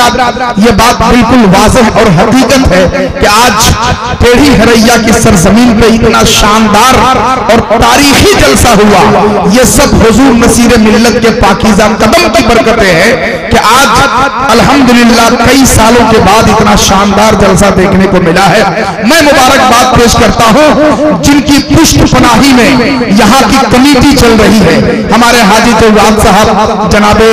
हजरात ये बात बिल्कुल वाज़ेह और हकीकत है कि आज टेढ़ी हरैया की सरजमीन पे इतना शानदार और तारीखी जलसा हुआ। ये सब हुजूर नसीर मिल्लत के पाकीज़ा कदम की बरकतें हैं कि आज अल्हम्दुलिल्लाह कई सालों के बाद इतना शानदार जलसा देखने को मिला है। मैं मुबारकबाद पेश करता हूँ जिनकी पुष्ट पनाही में यहाँ की कमेटी चल रही है। हमारे हाजी जवाद साहब, जनाबे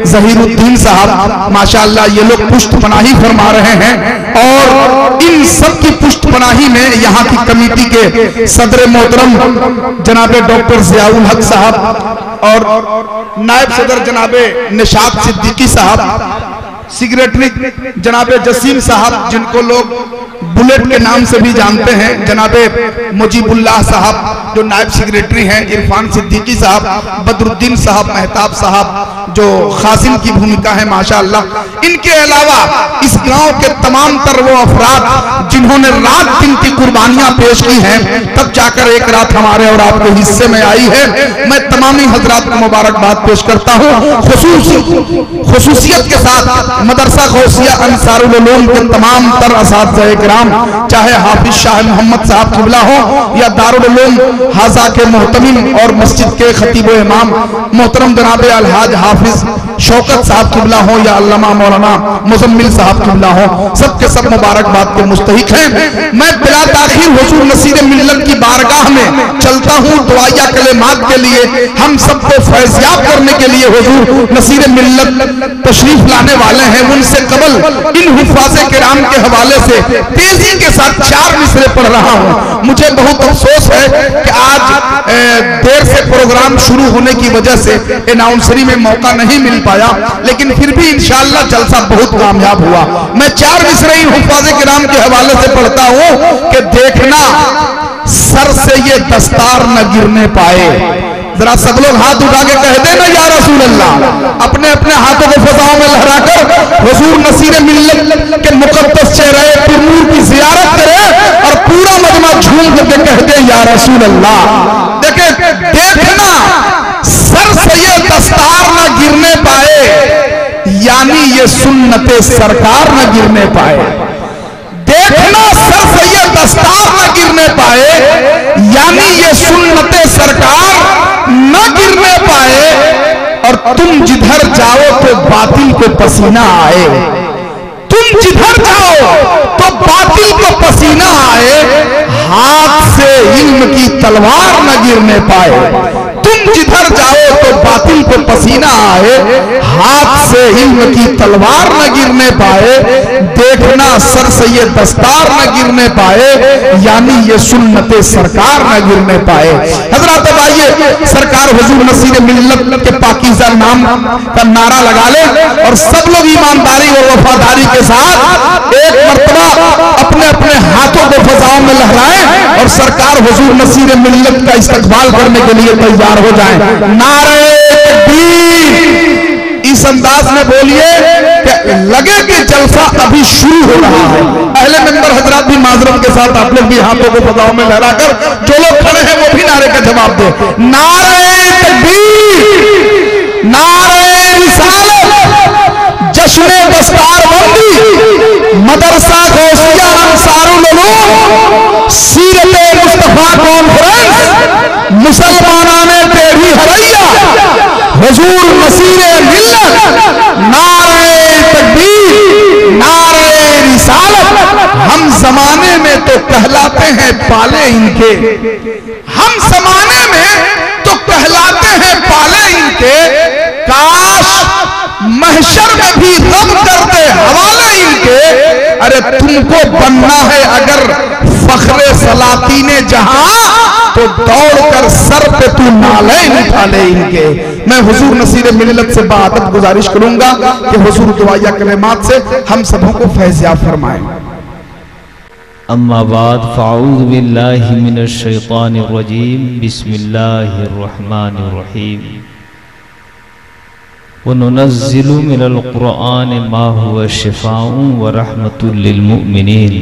जहीरुद्दीन साहब, माशाअल्लाह ये लोग पुष्ट पनाही फरमा रहे हैं और इन सब की पुष्ट पनाही में यहाँ की कमेटी के सदर मोहतरम जनाबे डॉक्टर ज़ियाउल हक साहब और नायब सदर जनाबे निशात सिद्दीकी साहब, सेक्रेटरी जनाबे जसीम साहब जिनको लोग बुलेट के नाम से भी जानते हैं, जनाबे मुजीबुल्लाह साहब जो नायब सेक्रेटरी हैं, इरफान सिद्दीकी साहब, बदरुद्दीन साहब, मेहताब साहब जो खासिम की भूमिका है माशाअल्लाह। इनके अलावा इस गांव के तमाम तर वो अफराद जिन्होंने रात दिन की कुर्बानियां पेश की हैं, तब जाकर एक रात हमारे और आपके हिस्से में आई है। मैं तमामी हजरात को मुबारकबाद पेश करता हूँ। खुसूसियत के साथ मदरसा गौसिया अंसारुल उलूम के तमाम तर असातिज़ा किराम, चाहे हाफिज शाह मोहम्मद साहब किबला हो या दारुल उलूम हाजा के मोहतमिम और मस्जिद के खतीब इमाम मोहतरम जनाबे अलहाज हाफिज शौकत साहब किबला हो या अल्लामा मौलाना मुजम्मिल साहब किबला हो, सबके सब मुबारकबाद के मुस्तहिक हैं। मैं बिला ताखीर हुजूर नसीर मिल्लत की बारगाह में चलता हूँ दुआया कलेमात के लिए। हम सबको फैज़याब करने के लिए हुजूर नसीर मिल्लत तशरीफ लाने वाले हैं। उनसे कबल इन हुफ़ाज़े किराम के हवाले से तेजी के साथ 4 मिसरे पढ़ रहा हूँ। मुझे बहुत अफसोस है कि आज देर से प्रोग्राम शुरू होने की वजह से अनाउंसरी में मौका नहीं मिल पाया, लेकिन फिर भी इंशाअल्लाह जलसा बहुत कामयाब हुआ। मैं 4 मिसरे इन हुफ़ाज़े किराम के हवाले से पढ़ता हूँ कि देखना सर से ये दस्तार न गिरने पाए। जरा सब लोग हाथ उठा के कह देना या रसूल अल्लाह। अपने अपने हाथों को फजाओं में लहराकर हुजूर नसीर मिल्लत के मुकद्दस चेहरे पुरनूर की ज़ियारत करे और पूरा मजमा झूम करके कह दे या रसूल अल्लाह। देखे देखना सर से ये दस्तार न गिरने पाए, यानी ये सुन्नते सरकार न गिरने पाए। देखना सर से ये दस्तार न गिरने पाए, यानी ये सुन्नते सरकार न गिरने पाए। और तुम जिधर जाओ तो बातिल को पसीना आए, तुम जिधर जाओ तो बातिल को पसीना आए, हाथ से इल्म की तलवार न गिरने पाए। तुम जिधर जाओ तो बातिल को पसीना आए, हाथ से इल्म की तलवार न गिरने पाए। देखना सर से ये दस्तार न गिरने पाए, यानी ये सुन्नते सरकार न गिरने पाए। हजरत आइए सरकार हुजूर नसीर मिल्लत के पाकीज़ा नाम का नारा लगा ले और सब लोग ईमानदारी और वफादारी के साथ एक मर्तबा अपने अपने हाथों को फजाओं में लहराएं और सरकार हुजूर नसीर मिल्लत का इस्तकबाल करने के लिए तैयार हो जाएं। नारे तकबीर इस अंदाज में बोलिए कि लगे कि जलसा अभी शुरू हो रहा है। अहले मिंबर हजरात भी माजरत के साथ आप लोग भी हाथों को फजाओं में लहराकर, जो लोग खड़े हैं वो भी नारे का जवाब दे। नारे तकबीर, नारे रिसालत, जश्न दस्तारबंदी, मदरसा गौसिया अंसारुल उलूम, सीरत मुस्तफा कॉन्फ्रेंस, मुसलमानाने टेढ़ी हरैया, हुजूर नसीर मिल्लत, नारे तकबीर, नारे रिसालत। हम जमाने में तो कहलाते हैं पाले इनके, हम जमाने में तो कहलाते हैं पाले इनके, काश महशर में भी रब करते हवाले इनके। अरे तुमको बनना है अगर फख्रे सलातीने जहां, तो दौड़कर सर पे तू नालैन उठा ले इनके। मैं हुजूर नसीर मिल्लत से बादत गुजारिश करूंगा कि हुजूर दुआया कलेमात से हम सबों को फैज़याब फरमाएं। अम्मा बाद फ़अऊज़ु बिल्लाहि मिनश शैतानिर रजीम, बिस्मिल्लाहिर रहमानिर रहीम। व नुनज़्ज़िलु मिनल क़ुरआनि मा हुवा शिफ़ाउन व रहमतुल लिल मुमिनीन।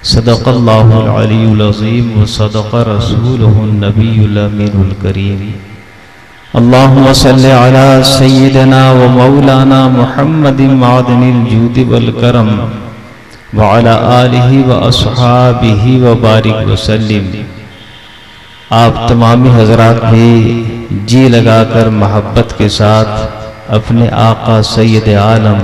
सदक़ल्लाहुल अलीयुल अज़ीम व सदक़ रसूलुहुन नबियुल अमीनुल करीम। अल्लाहुम्मा सल्लि अला सय्यिदिना व मौलाना मुहम्मदिन मादनिल जूद वल करम व अला आलिहि व अस्हाबिहि व बारिक वसल्लिम। आप तमामी हजरात भी जी लगाकर मोहब्बत के साथ अपने आका सैयद आलम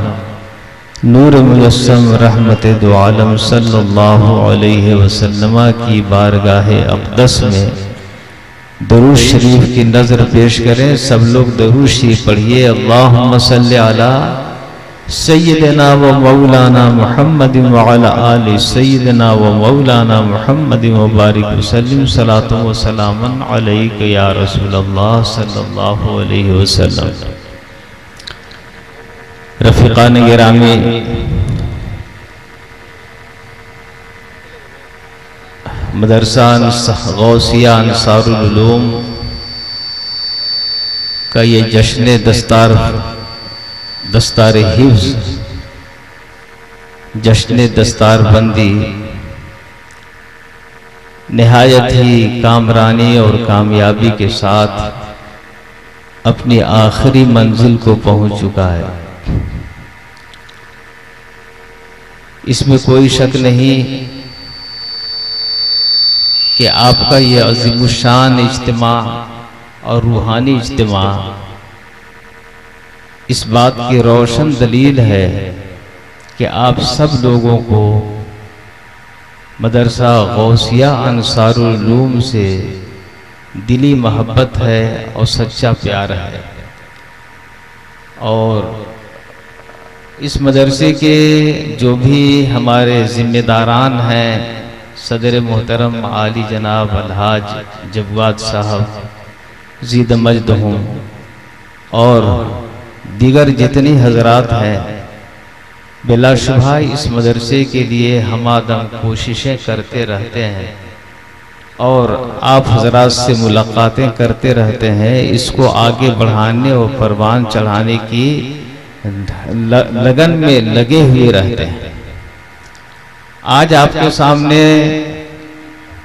नूर मुजस्सम रहमत दो आलम सल्लल्लाहु अलैहि वसल्लम की बारगाह अक़दस में दरूद शरीफ की नज़र पेश करें। सब लोग दरूद शरीफ पढ़िए। अल्लाहुम्मा सल्लि अला सय्यिदिना व मौलाना मुहम्मदिन व अला आलि सय्यिदिना व मौलाना मुहम्मदिन व बारिक वसल्लिम। सलातु व सलामन अलैका या रसूलल्लाह सल्लल्लाहु अलैहि वसल्लम। रफ़ीक़ान गिरामी, मदरसा गौसिया अंसारुल उलूम का ये जश्न दस्तार हिफ्ज़, जश्न दस्तार बंदी निहायत ही कामरानी और कामयाबी के साथ अपनी आखिरी मंजिल को पहुंच चुका है। इसमें कोई शक नहीं कि आपका ये अज़ीमुश्शान इज्तिमा और रूहानी इज्तिमा इस बात की रोशन दलील है कि आप सब लोगों को मदरसा गौसिया अंसारुल उलूम से दिली मोहब्बत है और सच्चा प्यार है। और इस मदरसे के जो भी हमारे ज़िम्मेदारान हैं, सदर मोहतरम आली जनाब अलहाज जवाद साहब ज़ीद मजद हूँ, और दीगर जितनी हजरात हैं, बिलाशुबहा इस मदरसे के लिए हमादम कोशिशें करते रहते हैं और आप हजरात से मुलाकातें करते रहते हैं। इसको आगे बढ़ाने और परवान चढ़ाने की लगन में लगे हुए रहते हैं। आज आपके सामने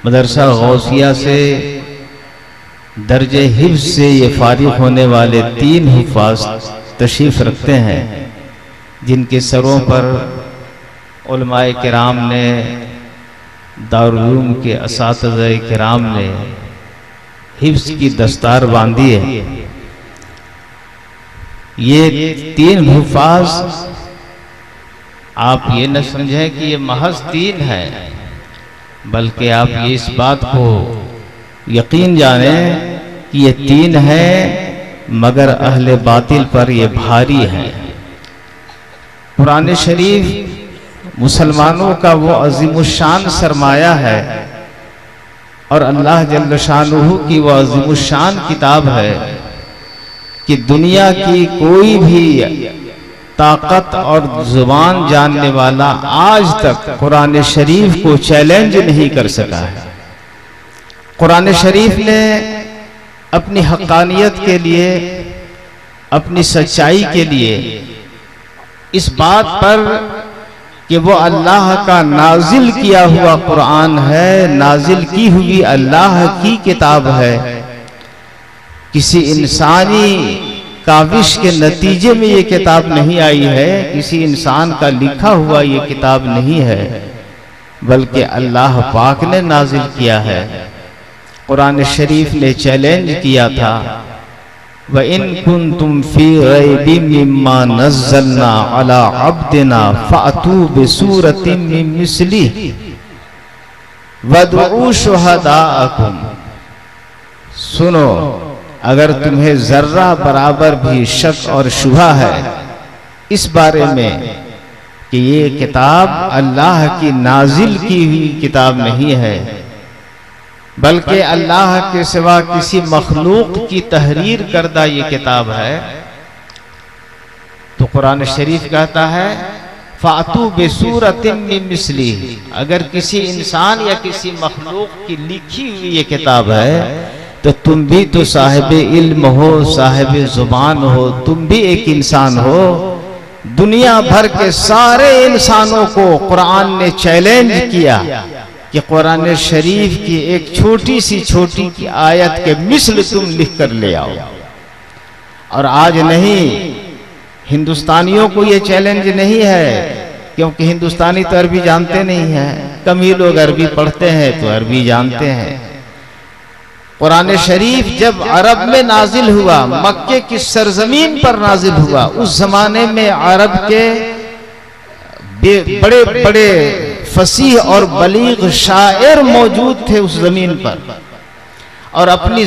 मदरसा गौसिया से दर्जे हिफ्ज़ से ये फारिग होने वाले 3 हुफ़ाज़ तशरीफ़ रखते हैं, जिनके सरों पर उलमाए किराम ने, दारुल उलूम के असातिज़ाए किराम ने हिफ्ज़ की दस्तार बांधी है। ये 3 हुफ़ाज़, आप ये न समझें कि ये महज 3 है, बल्कि आप ये इस बात को यकीन जाने कि ये 3 है, मगर अहले बातिल पर ये भारी है। कुरान शरीफ मुसलमानों का वो अज़ीमुश्शान सरमाया है और अल्लाह जल्ल शानुहु की वो अज़ीमुश्शान किताब है कि दुनिया की कोई भी ताकत और जुबान जानने वाला आज तक कुरान शरीफ को चैलेंज नहीं कर सका है। कुरान शरीफ ने अपनी हक़ानियत के लिए, अपनी सच्चाई के लिए, इस बात पर कि वो अल्लाह का नाजिल किया हुआ कुरान है, नाजिल की हुई अल्लाह की किताब है, किसी इंसानी काविश के नतीजे में ये किताब नहीं आई है, किसी इंसान का लिखा हुआ ये किताब नहीं है, बल्कि अल्लाह पाक ने नाजिल किया है। कुरान शरीफ ने चैलेंज किया था, व इन कुंतुम फी रैबिम मिम्मा नज़्ज़लना अला अब्दिना फ़अतू बिसूरतिम मिन मिस्लिही वदऊ शुहदाअकुम। सुनो, अगर तुम्हें जर्रा बराबर भी शक और शुबहा है इस बारे में कि ये किताब अल्लाह की नाजिल की हुई किताब नहीं है, बल्कि अल्लाह के सिवा किसी मखलूक की तहरीर करदा ये किताब है, तो कुरान शरीफ कहता है फ़ातू बिसूरतिम मिन मिस्लिही। अगर किसी इंसान या किसी मखलूक की लिखी हुई ये किताब है तो तुम भी तो साहिब इल्म हो, साहिब जुबान हो, तुम भी एक इंसान हो। दुनिया भर के सारे इंसानों को कुरान ने चैलेंज किया कि कुरान शरीफ की एक छोटी सी आयत के मिस्ल तुम लिख कर ले आओ। और आज नहीं, हिंदुस्तानियों को ये चैलेंज नहीं है, क्योंकि हिंदुस्तानी तो अरबी जानते नहीं हैं। कम ही लोग अरबी पढ़ते हैं तो अरबी जानते हैं। कुरान शरीफ जब अरब में नाजिल हुआ, मक्के की सरजमीन पर नाजिल हुआ, उस जमाने में अरब के बड़े बड़े फसीह और बलीग शायर मौजूद थे उस जमीन पर, और अपनी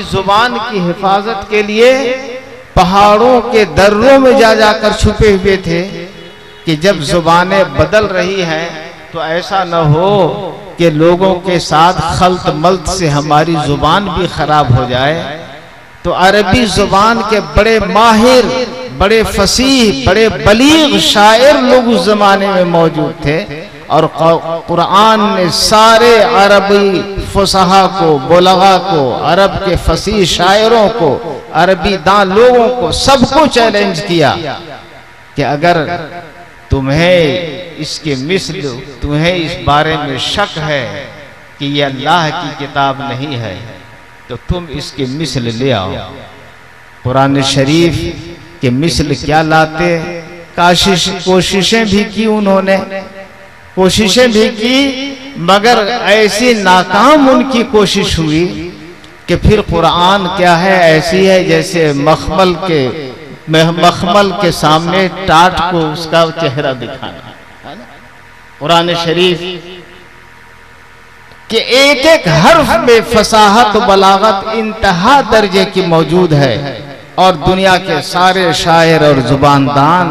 जुबान की हिफाजत के लिए पहाड़ों के दर्रों में जा जाकर छुपे हुए थे कि जब जुबानें बदल रही हैं तो ऐसा न हो कि लोगों के साथ खल्त मल्त से हमारी जुबान भी खराब हो जाए। तो अरबी जुबान के बड़े माहिर, बड़े फसीह, बड़े बलीग शायर लोग उस जमाने में मौजूद थे, और कुरान ने सारे अरबी फुसहा को, बुलगा को, अरब के फसीह शायरों को, अरबी दान लोगों को, सबको चैलेंज किया कि अगर तुम्हें इसके मिस्ल, तुम्हें इस बारे में शक है कि ये अल्लाह की किताब नहीं है, तो तुम इसके मिस्ल ले आओ। कुरान शरीफ के मिस्ल क्या लाते? कोशिशें भी की उन्होंने, कोशिशें भी की, मगर ऐसी नाकाम उनकी कोशिश हुई कि फिर कुरान क्या है, ऐसी है जैसे मखमल के सामने टाट को उसका चेहरा दिखाना, है ना। कुरान शरीफ के एक एक हर्फ में फसाहत बलागत इंतहा दर्जे की मौजूद है, और दुनिया के सारे शायर और जुबानदान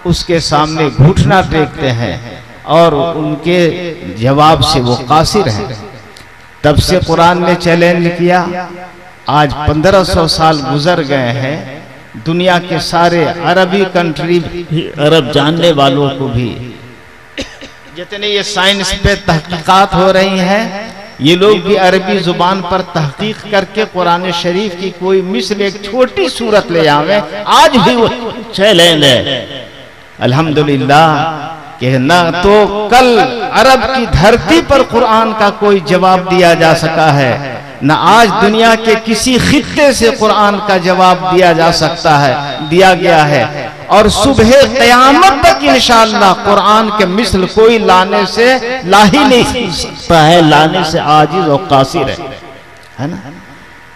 उसके सामने घुटना टेकते हैं और उनके जवाब से वो कासिर हैं। तब से कुरान ने चैलेंज किया। आज 1500 साल गुजर गए हैं, दुनिया के सारे अरबी कंट्री भी, अरब जानने वालों को भी, जितने ये साइंस पे तहकीकात हो रही हैं, ये लोग भी अरबी जुबान पर तहकीक करके कुरान शरीफ की कोई मिसल एक छोटी सूरत ले आवे। आज भी वो चैलेंज है अल्हम्दुलिल्लाह कि न तो कल अरब की धरती पर कुरान का कोई जवाब दिया जा सका है, न आज दुनिया के किसी खित्ते से कुरान का जवाब दिया गया है, और सुबह क़यामत तक इंशाअल्लाह कुरान के मिसल कोई ला ही नहीं सकता है, लाने से आजिज और कासिर है ना।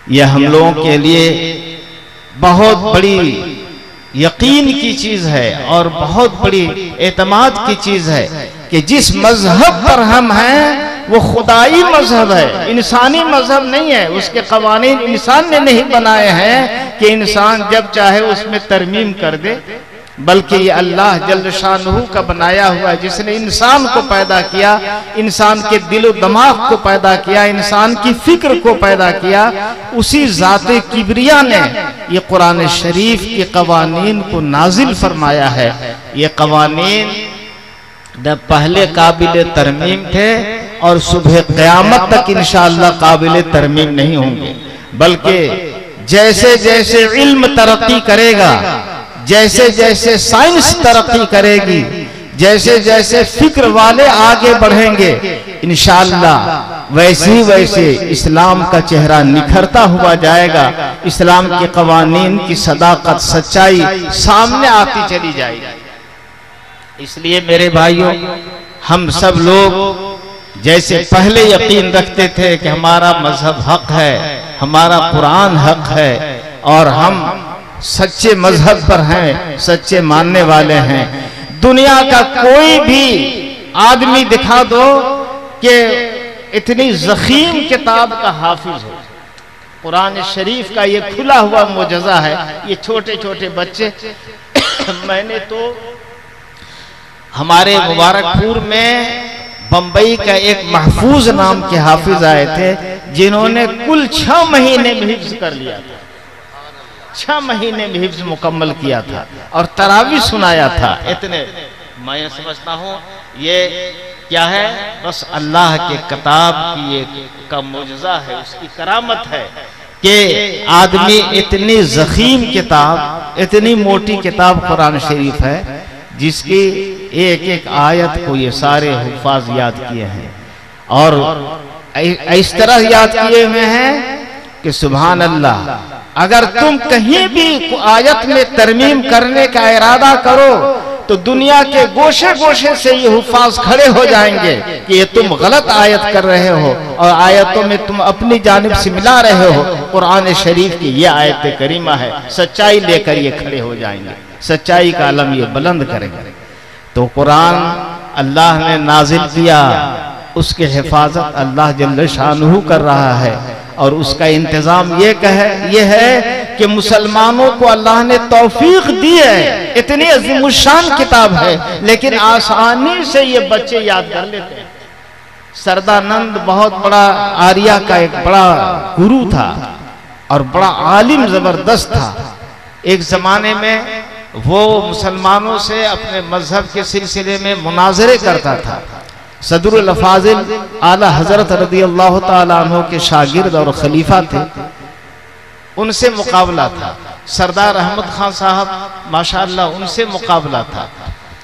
यह हम लोगों के लिए बहुत बड़ी यकीन की चीज है और बहुत बड़ी एतमाद की चीज है कि जिस मजहब पर हम हैं वो खुदाई मजहब है, इंसानी मजहब नहीं है। उसके कवानीन इंसान ने नहीं बनाए हैं कि इंसान जब चाहे उसमें तरमीम कर दे, बल्कि ये अल्लाह जल्ल शानहू का बनाया हुआ है, जिसने इंसान को पैदा किया, इंसान के दिलो दिमाग को पैदा किया, इंसान की फिक्र को पैदा किया। उसी ज़ाते किबरिया ने ये कुरान शरीफ के कवानीन को नाजिल फरमाया है। ये कवानीन पहले काबिल तरमीम थे और सुबह क़यामत तक इंशाअल्लाह काबिल तरमीम नहीं होंगे, बल्कि जैसे जैसे इल्म तरक्की करेगा, जैसे जैसे साइंस तरक्की करेगी, जैसे जैसे फिक्र वाले आगे बढ़ेंगे, इंशाअल्लाह वैसे वैसे इस्लाम का चेहरा निखरता हुआ जाएगा। इस्लाम के कवानीन की सदाकत, सच्चाई सामने आती चली जाएगी। इसलिए मेरे भाइयों, हम सब लोग जैसे पहले यकीन रखते थे कि हमारा मजहब हक है, हमारा कुरान हक है और हम सच्चे मजहब पर हैं, सच्चे मानने वाले हैं, दुनिया का कोई भी आदमी दिखा दो कि इतनी ज़ख़ीम किताब का हाफिज हो। कुरान शरीफ का ये खुला हुआ मुजज़ा है। ये छोटे छोटे बच्चे मैंने तो हमारे मुबारकपुर में बंबई का एक महफूज नाम के हाफिज आए थे, जिन्होंने कुल 6 महीने में हिफ्ज कर लिया था, 6 महीने में हिफ्ज मुकम्मल किया था और तरावी सुनाया था। इतने मैं समझता हूँ ये क्या है, बस अल्लाह के किताब की का मुजज़ा है, उसकी करामत है कि आदमी इतनी ज़ख़ीम किताब, इतनी मोटी किताब कुरान शरीफ है, जिसकी एक एक आयत को ये सारे हुफ़ाज़ याद किए हैं और इस तरह याद किए हुए हैं कि सुभान अल्लाह, अगर तुम कहीं भी आयत में तरमीम करने का इरादा करो तो दुनिया के गोशे गोशे से ये हुफ्फाज खड़े हो जाएंगे कि ये तुम गलत आयत कर रहे हो और आयतों में तुम अपनी जानिब से मिला रहे हो। कुरान शरीफ की ये आयत करीमा है, सच्चाई लेकर ये खड़े हो जाएंगे, सच्चाई का अलम ये बुलंद करेंगे। तो कुरान अल्लाह ने नाजिल किया, उसके हिफाजत अल्लाह जल्ल शानुहु कर रहा है और उसका इंतजाम ये है कि मुसलमानों को अल्लाह ने तौफीक दी है। इतनी अज़ीमुश्शान किताब है लेकिन आसानी से ये बच्चे याद कर लेते हैं। सरदानंद बहुत बड़ा आर्या का एक बड़ा गुरु था और बड़ा आलिम जबरदस्त था। एक जमाने में वो मुसलमानों से अपने मजहब के सिलसिले में मुनाजरे करता था। सदरुल अफाजिल आला हजरत रज़ी अल्लाह तआला अन्हु के शागिर्द और खलीफा थे, उनसे मुकाबला था। सरदार अहमद खान साहब माशाअल्लाह उनसे मुकाबला था।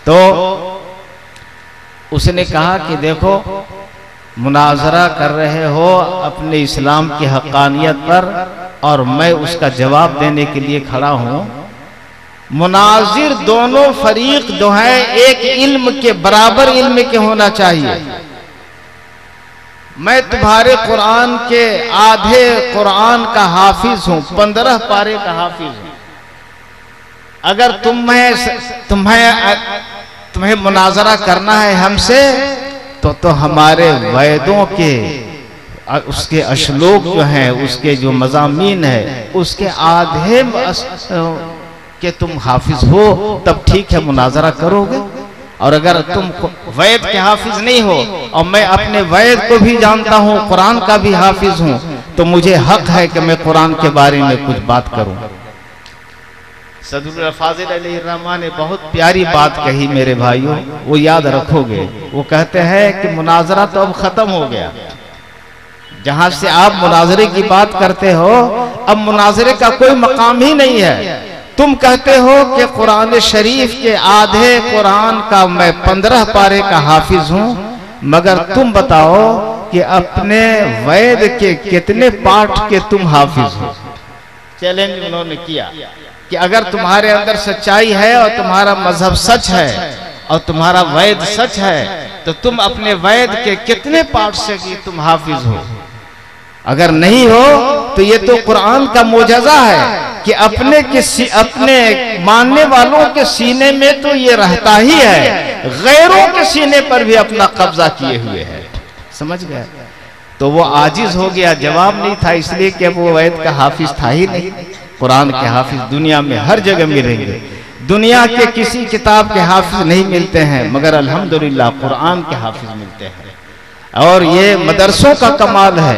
तो उसने कहा कि देखो मुनाजरा कर रहे हो अपने इस्लाम की हक्कानियत पर और मैं उसका जवाब देने के लिए खड़ा हूं। मुनाजिर दोनों फरीक जो है एक इल्म के बराबर इल्म के होना चाहिए। मैं तुम्हारे कुरान के आधे कुरान का हाफिज हूं, 15 पारे का हाफिज हूं। अगर तुम्हें मुनाजरा करना है हमसे तो हमारे वैदों के उसके अशलोक जो हैं, उसके जो मज़ामीन है उसके आधे कि तुम हाफिज हो तब ठीक है मुनाजरा करोगे। और अगर तुम वैद के हाफिज नहीं हो और मैं अपने वैद को भी जानता हूँ, कुरान का भी हाफिज हूँ, तो मुझे हक है कि मैं कुरान के बारे में कुछ बात करूँ। सदरुल फाजिल अलैहिर्रहमान ने बहुत प्यारी बात कही मेरे भाइयों, वो याद रखोगे। वो कहते हैं कि मुनाजरा तो अब खत्म हो गया। जहां से आप मुनाजरे की बात करते हो अब मुनाजरे का कोई मकाम ही नहीं है। तुम कहते हो कि कुरान शरीफ के आधे कुरान का मैं 15 पारे का हाफिज हूं, मगर तुम बताओ कि अपने वैद के कितने पाठ के तुम हाफिज हो। चैलेंज उन्होंने किया कि अगर तुम्हारे अंदर सच्चाई है और तुम्हारा मजहब सच है और तुम्हारा वैद सच है तो तुम अपने वैद के कितने पाठ से कि तुम हाफिज हो। अगर नहीं हो तो ये तो कुरान का मोजज़ा है कि अपने मानने वालों के सीने में तो ये रहता ही है, गैरों के सीने पर भी अपना कब्जा किए हुए है। समझ गए? तो वो आजिज हो गया, जवाब नहीं था, इसलिए कि वो वैद का हाफिज था ही नहीं। कुरान के हाफिज दुनिया में हर जगह मिलेंगे, दुनिया के किसी किताब के हाफिज नहीं मिलते हैं, मगर अल्हम्दुलिल्लाह कुरान के हाफिज मिलते हैं। और ये मदरसों का कमाल है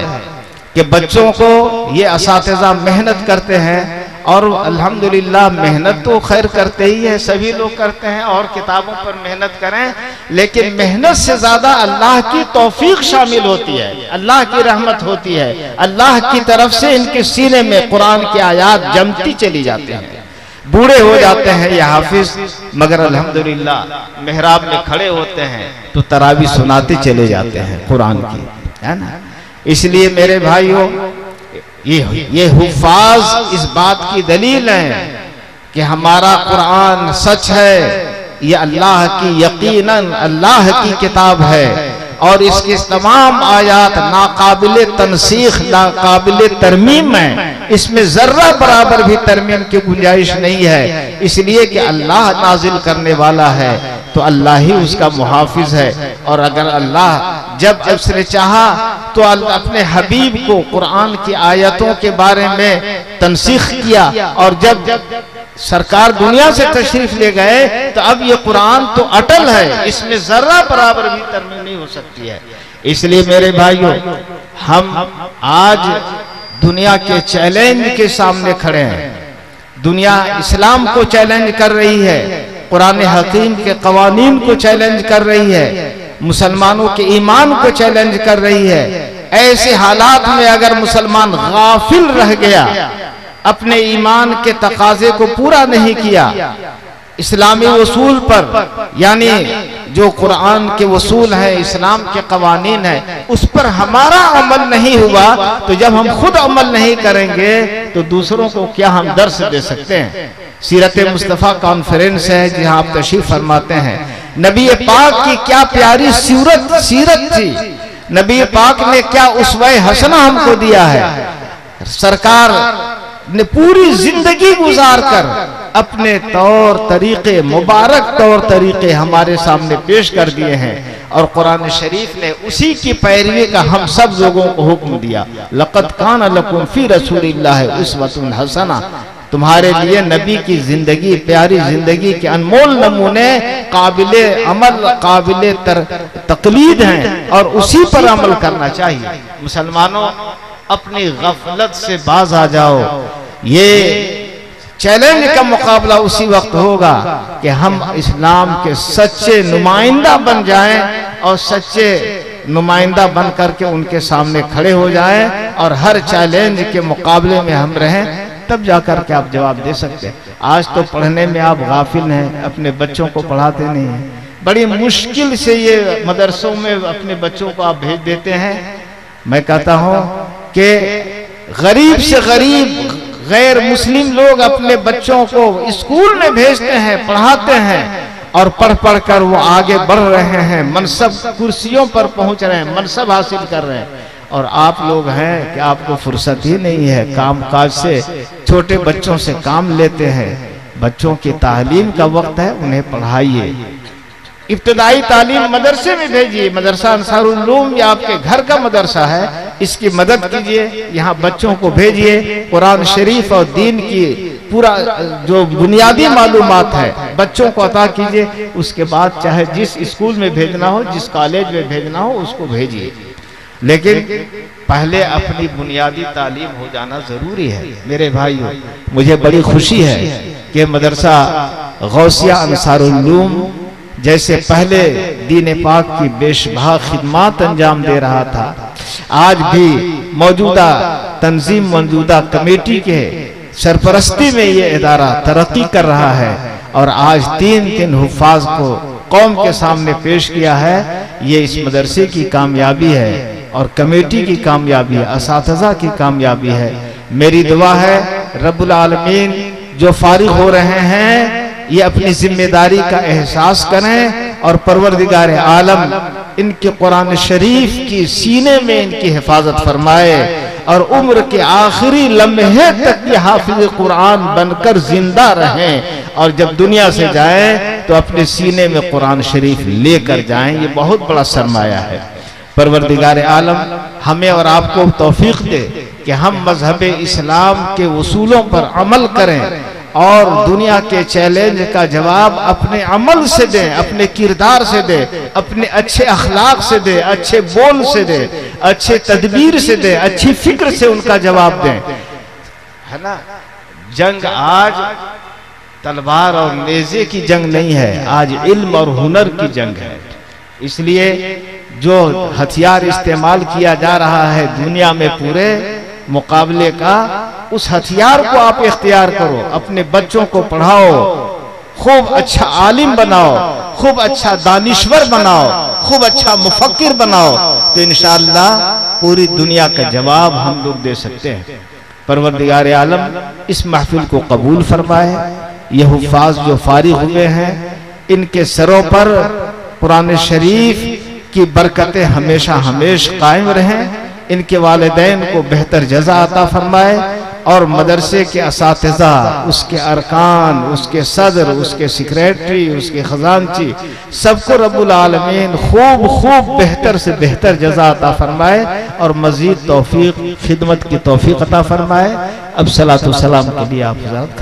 कि बच्चों को ये असातिज़ा मेहनत करते हैं और अल्हम्दुलिल्लाह मेहनत तो खैर करते ही है, सभी लोग करते हैं और किताबों पर मेहनत करें, लेकिन मेहनत से ज्यादा अल्लाह की तौफीक शामिल होती है, अल्लाह की रहमत होती है। अल्लाह की तरफ से इनके सीने में कुरान की आयात जमती चली जाती हैं। बूढ़े हो जाते हैं ये हाफिज, मगर अल्हम्दुलिल्लाह मेहराब में खड़े होते हैं तो तरावी सुनाते चले जाते हैं कुरान की, है ना। इसलिए मेरे भाइयों ये हुफ्फाज इस बात की दलील है कि हमारा कुरान सच है, ये अल्लाह की यकीनन अल्लाह की किताब है और इसकी तमाम आयात नाकाबिले तनसीख नाकाबिले तरमीम है, इसमें जर्रा बराबर भी तरमीम की गुंजाइश नहीं है। इसलिए कि अल्लाह नाजिल करने वाला है तो अल्लाह ही उसका मुहाफिज है। और अगर अल्लाह जब उसने चाहा तो अपने हबीब को कुरान की आयतों के बारे में तनसीख किया और जब सरकार दुनिया से तशरीफ ले गए तो अब ये कुरान तो अटल है, इसमें जर्रा बराबर भी तरमीम नहीं हो सकती है। इसलिए मेरे भाइयों हम आज दुनिया के चैलेंज के सामने खड़े हैं। दुनिया इस्लाम को चैलेंज कर रही है, कुरान हकीम के कवानीन को चैलेंज कर रही है, मुसलमानों के ईमान को चैलेंज कर रही है। ऐसे हालात में अगर मुसलमान गाफिल रह गया, अपने ईमान के तकाजे को पूरा नहीं किया, इस्लामी उसूल पर यानी जो कुरान के वसूल है, इस्लाम के कवानीन है, उस पर हमारा अमल नहीं हुआ तो जब हम खुद अमल नहीं करेंगे तो दूसरों को क्या हम दर्स दे सकते हैं। सीरत मुस्तफ़ा कॉन्फ्रेंस है जहां आप तशरीफ फरमाते हैं। नबी पाक की क्या प्यारी सीरत थी, नबी पाक ने क्या उस्वा हसना हमको दिया है। सरकार ने पूरी जिंदगी गुजार कर अपने तौर तरीके, मुबारक तौर तरीके हमारे सामने पेश कर दिए हैं और कुरान शरीफ ने उसी की पैरवी का हम सब लोगों को हुक्म दिया। लक़द कान लकुम फी रसूलिल्लाहि उस्वतुन हसना, तुम्हारे लिए नबी की जिंदगी, प्यारी जिंदगी के अनमोल नमूने काबिले अमल, काबिले तकलीद हैं और उसी पर अमल करना चाहिए। मुसलमानों, अपनी गफलत से बाज आ जाओ। ये चैलेंज का मुकाबला उसी वक्त होगा कि हम इस्लाम के सच्चे नुमाइंदा बन जाएं और सच्चे नुमाइंदा बन करके उनके सामने खड़े हो जाएं और हर चैलेंज के मुकाबले में हम रहें, तब जाकर के आप जवाब दे सकते हैं। आज तो पढ़ने में आप गाफिल हैं, अपने बच्चों को पढ़ाते नहीं हैं। बड़ी मुश्किल से ये मदरसों में अपने बच्चों को आप भेज देते हैं। मैं कहता हूं कि गरीब से गरीब गैर मुस्लिम लोग अपने बच्चों को स्कूल में भेजते हैं, पढ़ाते हैं और पढ़ पढ़ कर वो आगे बढ़ रहे हैं, मनसब कुर्सियों पर पहुंच रहे हैं, मनसब हासिल कर रहे हैं। और आप लोग हैं कि आपको फुर्सत ही नहीं है, काम काज से छोटे बच्चों से काम लेते हैं। बच्चों की तालीम का वक्त है, उन्हें पढ़ाइए। इब्तदाई तालीम मदरसे में भेजिए। मदरसा अंसारुल उलूम या आपके घर का मदरसा है, इसकी मदद कीजिए, यहाँ बच्चों को भेजिए। कुरान शरीफ और दीन की पूरा जो बुनियादी मालूमात है बच्चों को अता कीजिए। उसके बाद चाहे जिस स्कूल में भेजना हो, जिस कॉलेज में भेजना हो, उसको भेजिए, लेकिन पहले अपनी बुनियादी तालीम हो जाना जरूरी है। मेरे भाइयों, मुझे बड़ी खुशी है कि मदरसा गौसिया अंसारुल उलूम जैसे पहले दीन पाक की बेशबहा खिदमत अंजाम दे रहा था, आज भी मौजूदा तंजीम, मौजूदा कमेटी के सरपरस्ती में ये इदारा तरक्की कर रहा है और आज 3 हुफ्फाज को कौम के सामने पेश किया है। ये इस मदरसे की कामयाबी है और कमेटी की कामयाबी है, असातिज़ा की कामयाबी है। मेरी दुआ है रब्बुल आलमीन जो फारिग हो रहे हैं ये अपनी जिम्मेदारी का एहसास करें और परवरदिगार आलम इनके कुरान शरीफ की सीने में इनकी हिफाजत फरमाए और उम्र के आखिरी लम्हे तक ये हाफिज कुरान बनकर जिंदा रहें और जब दुनिया से जाए तो अपने सीने में कुरान शरीफ लेकर जाएं। ये बहुत बड़ा सरमाया है। परवरदिगार आलम हमें और आपको तौफीक दे कि हम मजहब इस्लाम के उसूलों पर अमल करें और दुनिया के चैलेंज का जवाब अपने अमल से दें, अपने किरदार से दें, अपने अच्छे अखलाक से दें, अच्छे बोल से दें, अच्छे तदबीर से दें, अच्छी फिक्र से उनका जवाब दें, है ना। जंग आज तलवार और नेज़े की जंग नहीं है, आज इल्म और हुनर की जंग है। इसलिए जो हथियार इस्तेमाल किया जा रहा है दुनिया में पूरे मुकाबले का, उस हथियार को आप इख्तियार करो। अपने बच्चों को पढ़ाओ, खूब अच्छा आलिम बनाओ, खूब अच्छा दानिश्वर बनाओ, खूब अच्छा मुफक्किर बनाओ, तो इंशाअल्लाह पूरी दुनिया का जवाब हम लोग दे सकते हैं। परवरदिगार आलम इस महफिल को कबूल फरमाए। ये हुफ्फाज जो फारिग हुए हैं इनके सरों पर कुरान शरीफ की बरकतें हमेशा हमेशा कायम रहें। इनके वालिदैन को बेहतर जज़ा अता फरमाए और मदरसे के असातिज़ा, उसके अरकान, उसके सदर, उसके सेक्रेटरी, उसके खजानची, सबको रब्बुल आलमीन खूब खूब बेहतर से बेहतर जज़ा अता फरमाए और मज़ीद तौफीक खिदमत की तौफीक अता फरमाए। अब सलातो सलाम के लिए आप हज़रात